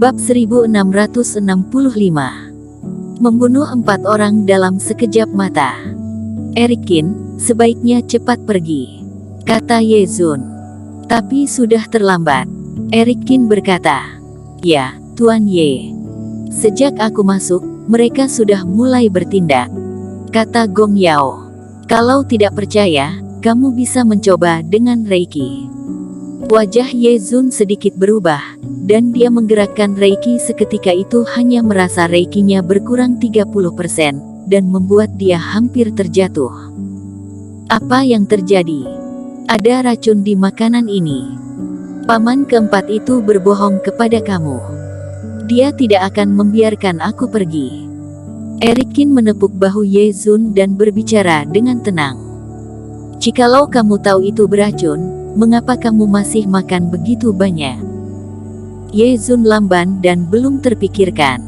Bab 1665. Membunuh 4 orang dalam sekejap mata. Erikin, sebaiknya cepat pergi, kata Ye Zun. Tapi sudah terlambat. Erikin berkata, ya, Tuan Ye. Sejak aku masuk, mereka sudah mulai bertindak, kata Gong Yao. Kalau tidak percaya, kamu bisa mencoba dengan Reiki. Wajah Ye Zun sedikit berubah, dan dia menggerakkan Reiki. Seketika itu hanya merasa Reikinya berkurang 30%, dan membuat dia hampir terjatuh. Apa yang terjadi? Ada racun di makanan ini. Paman keempat itu berbohong kepada kamu. Dia tidak akan membiarkan aku pergi. Erikin menepuk bahu Ye Zun dan berbicara dengan tenang. Jikalau kamu tahu itu beracun, mengapa kamu masih makan begitu banyak? Ye Zun lamban dan belum terpikirkan.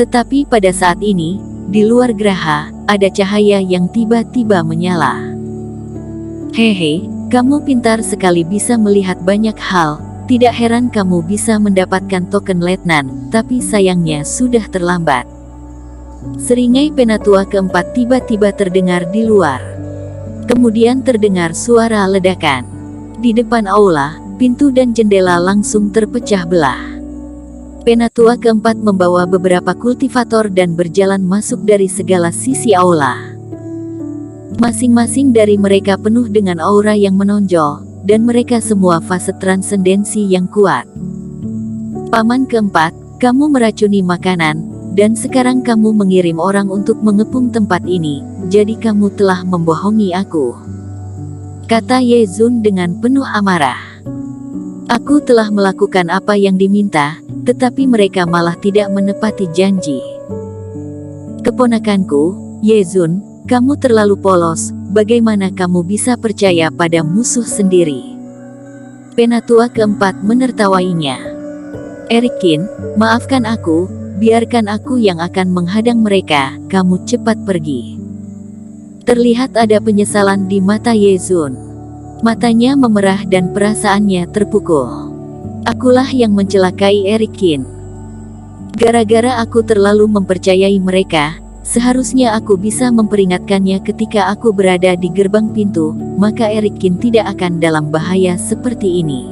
Tetapi pada saat ini, di luar geraha, ada cahaya yang tiba-tiba menyala. Hehe, kamu pintar sekali bisa melihat banyak hal. Tidak heran kamu bisa mendapatkan token letnan, tapi sayangnya sudah terlambat. Seringai penatua keempat tiba-tiba terdengar di luar. Kemudian terdengar suara ledakan. Di depan aula, pintu dan jendela langsung terpecah belah. Penatua keempat membawa beberapa kultivator dan berjalan masuk dari segala sisi aula. Masing-masing dari mereka penuh dengan aura yang menonjol, dan mereka semua fase transendensi yang kuat. Paman keempat, kamu meracuni makanan, dan sekarang kamu mengirim orang untuk mengepung tempat ini, jadi kamu telah membohongi aku, kata Ye Zun dengan penuh amarah. Aku telah melakukan apa yang diminta, tetapi mereka malah tidak menepati janji. Keponakanku, Ye Zun, kamu terlalu polos. Bagaimana kamu bisa percaya pada musuh sendiri? Penatua keempat menertawainya. Erikin, maafkan aku, biarkan aku yang akan menghadang mereka, kamu cepat pergi. Terlihat ada penyesalan di mata Ye Zun. Matanya memerah dan perasaannya terpukul. Akulah yang mencelakai Erikin. Gara-gara aku terlalu mempercayai mereka, seharusnya aku bisa memperingatkannya ketika aku berada di gerbang pintu, maka Erikin tidak akan dalam bahaya seperti ini.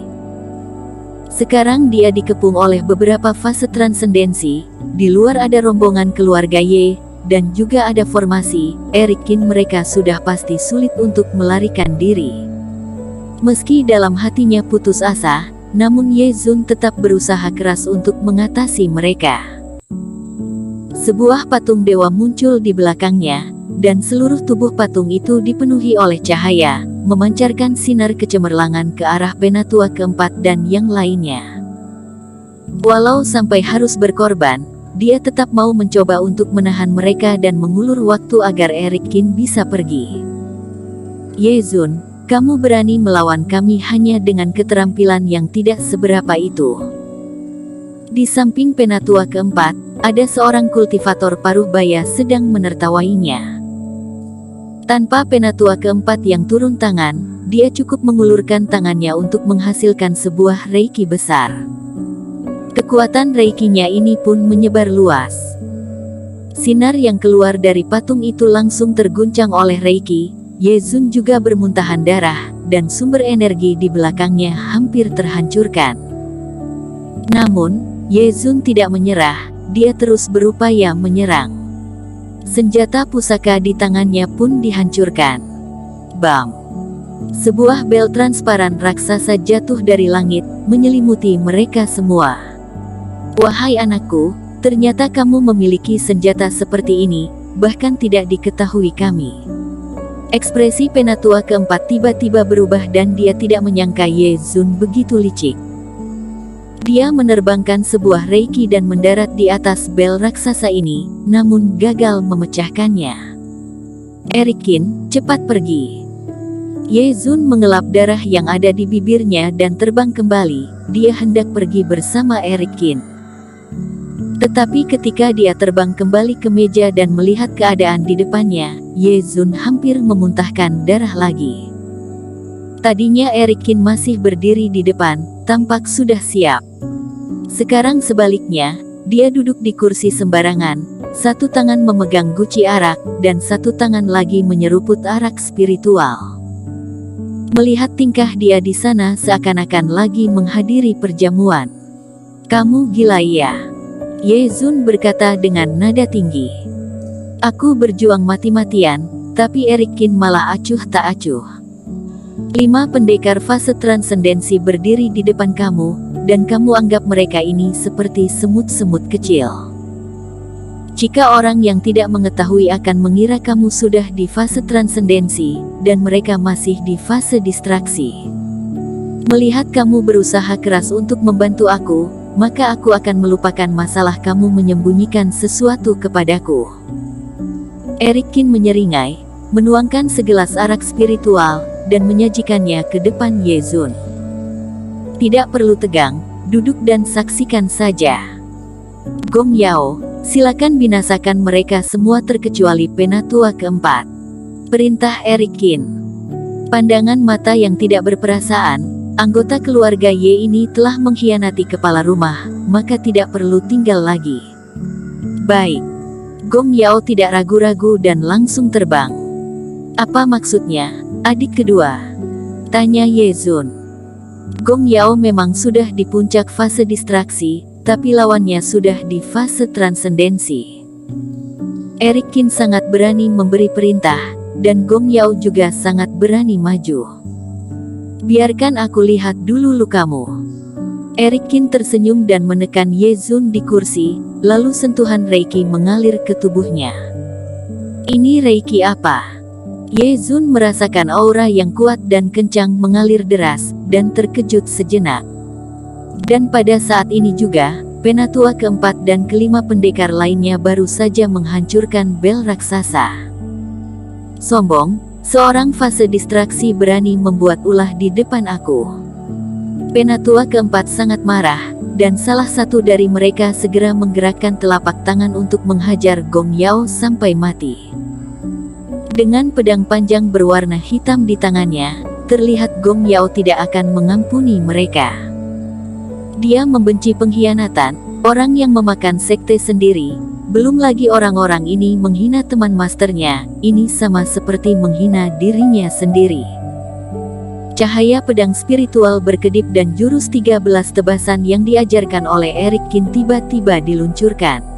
Sekarang dia dikepung oleh beberapa fase transendensi, di luar ada rombongan keluarga Ye, dan juga ada formasi Erikin. Mereka sudah pasti sulit untuk melarikan diri. Meski dalam hatinya putus asa, namun Ye Zun tetap berusaha keras untuk mengatasi mereka. Sebuah patung dewa muncul di belakangnya, dan seluruh tubuh patung itu dipenuhi oleh cahaya, memancarkan sinar kecemerlangan ke arah penatua keempat dan yang lainnya. Walau sampai harus berkorban, dia tetap mau mencoba untuk menahan mereka dan mengulur waktu agar Erikin bisa pergi. Ye Zun, kamu berani melawan kami hanya dengan keterampilan yang tidak seberapa itu. Di samping penatua keempat, ada seorang kultivator paruh baya sedang menertawainya. Tanpa penatua keempat yang turun tangan, dia cukup mengulurkan tangannya untuk menghasilkan sebuah reiki besar. Kekuatan reikinya ini pun menyebar luas. Sinar yang keluar dari patung itu langsung terguncang oleh reiki. Ye Zun juga bermuntahan darah, dan sumber energi di belakangnya hampir terhancurkan. Namun, Ye Zun tidak menyerah, dia terus berupaya menyerang. Senjata pusaka di tangannya pun dihancurkan. Bam! Sebuah bel transparan raksasa jatuh dari langit, menyelimuti mereka semua. Wahai anakku, ternyata kamu memiliki senjata seperti ini, bahkan tidak diketahui kami. Ekspresi penatua keempat tiba-tiba berubah dan dia tidak menyangka Ye Zun begitu licik. Dia menerbangkan sebuah reiki dan mendarat di atas bel raksasa ini, namun gagal memecahkannya. Erikin, cepat pergi. Ye Zun mengelap darah yang ada di bibirnya dan terbang kembali. Dia hendak pergi bersama Erikin. Tetapi ketika dia terbang kembali ke meja dan melihat keadaan di depannya, Ye Zun hampir memuntahkan darah lagi. Tadinya Erikin masih berdiri di depan, tampak sudah siap. Sekarang sebaliknya, dia duduk di kursi sembarangan, satu tangan memegang guci arak, dan satu tangan lagi menyeruput arak spiritual. Melihat tingkah dia di sana seakan-akan lagi menghadiri perjamuan. "Kamu gila ya?" Ye Zun berkata dengan nada tinggi. "Aku berjuang mati-matian, tapi Eric Kin malah acuh tak acuh. 5 pendekar fase transendensi berdiri di depan kamu, dan kamu anggap mereka ini seperti semut-semut kecil. Jika orang yang tidak mengetahui akan mengira kamu sudah di fase transendensi, dan mereka masih di fase distraksi. Melihat kamu berusaha keras untuk membantu aku, maka aku akan melupakan masalah kamu menyembunyikan sesuatu kepadaku." Eric Kin menyeringai, menuangkan segelas arak spiritual, dan menyajikannya ke depan Ye Zun. "Tidak perlu tegang, duduk dan saksikan saja. Gong Yao, silakan binasakan mereka semua terkecuali Penatua keempat," perintah Eric Kin. Pandangan mata yang tidak berperasaan, anggota keluarga Ye ini telah mengkhianati kepala rumah, maka tidak perlu tinggal lagi. "Baik." Gong Yao tidak ragu-ragu dan langsung terbang. "Apa maksudnya, adik kedua?" tanya Ye Zun. Gong Yao memang sudah di puncak fase distraksi, tapi lawannya sudah di fase transendensi. Eric Kin sangat berani memberi perintah, dan Gong Yao juga sangat berani maju. "Biarkan aku lihat dulu lukamu." Eric Kin tersenyum dan menekan Ye Zun di kursi, lalu sentuhan Reiki mengalir ke tubuhnya. "Ini Reiki apa?" Ye Zun merasakan aura yang kuat dan kencang mengalir deras, dan terkejut sejenak. Dan pada saat ini juga, Penatua keempat dan kelima pendekar lainnya baru saja menghancurkan bel raksasa. "Sombong, seorang fase distraksi berani membuat ulah di depan aku." Penatua keempat sangat marah, dan salah satu dari mereka segera menggerakkan telapak tangan untuk menghajar Gong Yao sampai mati. Dengan pedang panjang berwarna hitam di tangannya, terlihat Gong Yao tidak akan mengampuni mereka. Dia membenci pengkhianatan, orang yang memakan sekte sendiri, belum lagi orang-orang ini menghina teman masternya, ini sama seperti menghina dirinya sendiri. Cahaya pedang spiritual berkedip dan jurus 13 tebasan yang diajarkan oleh Eric Kin tiba-tiba diluncurkan.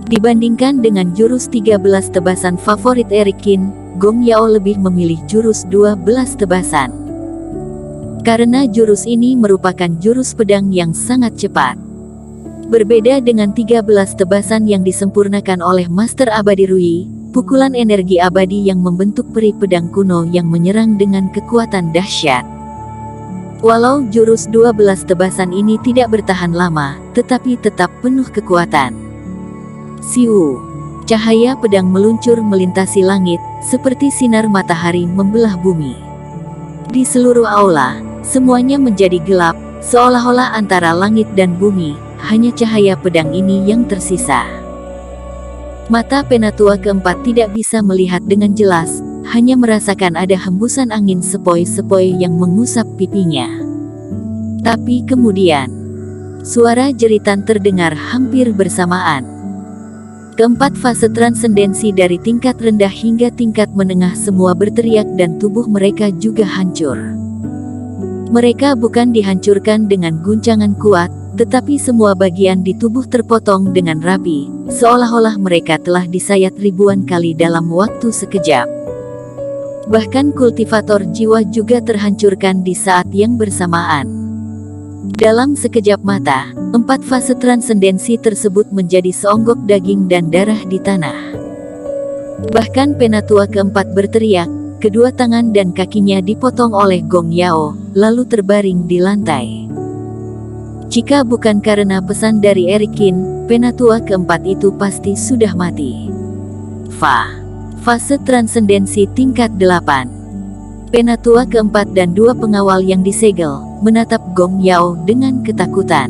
Dibandingkan dengan jurus 13 tebasan favorit Eric Kin, Gong Yao lebih memilih jurus 12 tebasan. Karena jurus ini merupakan jurus pedang yang sangat cepat. Berbeda dengan 13 tebasan yang disempurnakan oleh Master Abadi Rui, pukulan energi abadi yang membentuk peri pedang kuno yang menyerang dengan kekuatan dahsyat. Walau jurus 12 tebasan ini tidak bertahan lama, tetapi tetap penuh kekuatan. Siu. Cahaya pedang meluncur melintasi langit, seperti sinar matahari membelah bumi. Di seluruh aula, semuanya menjadi gelap, seolah-olah antara langit dan bumi, hanya cahaya pedang ini yang tersisa. Mata Penatua keempat tidak bisa melihat dengan jelas, hanya merasakan ada hembusan angin sepoi-sepoi yang mengusap pipinya. Tapi kemudian, suara jeritan terdengar hampir bersamaan. Keempat fase transendensi dari tingkat rendah hingga tingkat menengah semua berteriak dan tubuh mereka juga hancur. Mereka bukan dihancurkan dengan guncangan kuat, tetapi semua bagian di tubuh terpotong dengan rapi, seolah-olah mereka telah disayat ribuan kali dalam waktu sekejap. Bahkan kultivator jiwa juga terhancurkan di saat yang bersamaan. Dalam sekejap mata, 4 fase transendensi tersebut menjadi seonggok daging dan darah di tanah. Bahkan Penatua keempat berteriak, kedua tangan dan kakinya dipotong oleh Gong Yao, lalu terbaring di lantai. Jika bukan karena pesan dari Eric Kin, Penatua keempat itu pasti sudah mati. Fase transendensi tingkat 8. Penatua keempat dan 2 pengawal yang disegel, menatap Gong Yao dengan ketakutan.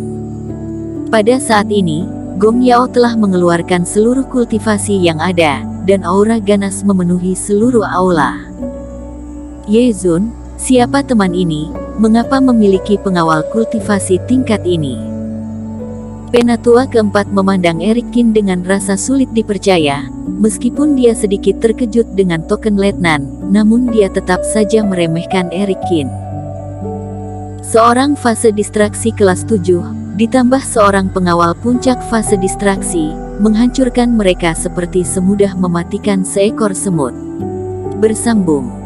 Pada saat ini, Gong Yao telah mengeluarkan seluruh kultivasi yang ada, dan aura ganas memenuhi seluruh aula. Ye Zun, siapa teman ini? Mengapa memiliki pengawal kultivasi tingkat ini? Penatua keempat memandang Eric Kin dengan rasa sulit dipercaya. Meskipun dia sedikit terkejut dengan token letnan, namun dia tetap saja meremehkan Eric Kin. Seorang fase distraksi kelas 7, ditambah seorang pengawal puncak fase distraksi, menghancurkan mereka seperti semudah mematikan seekor semut. Bersambung.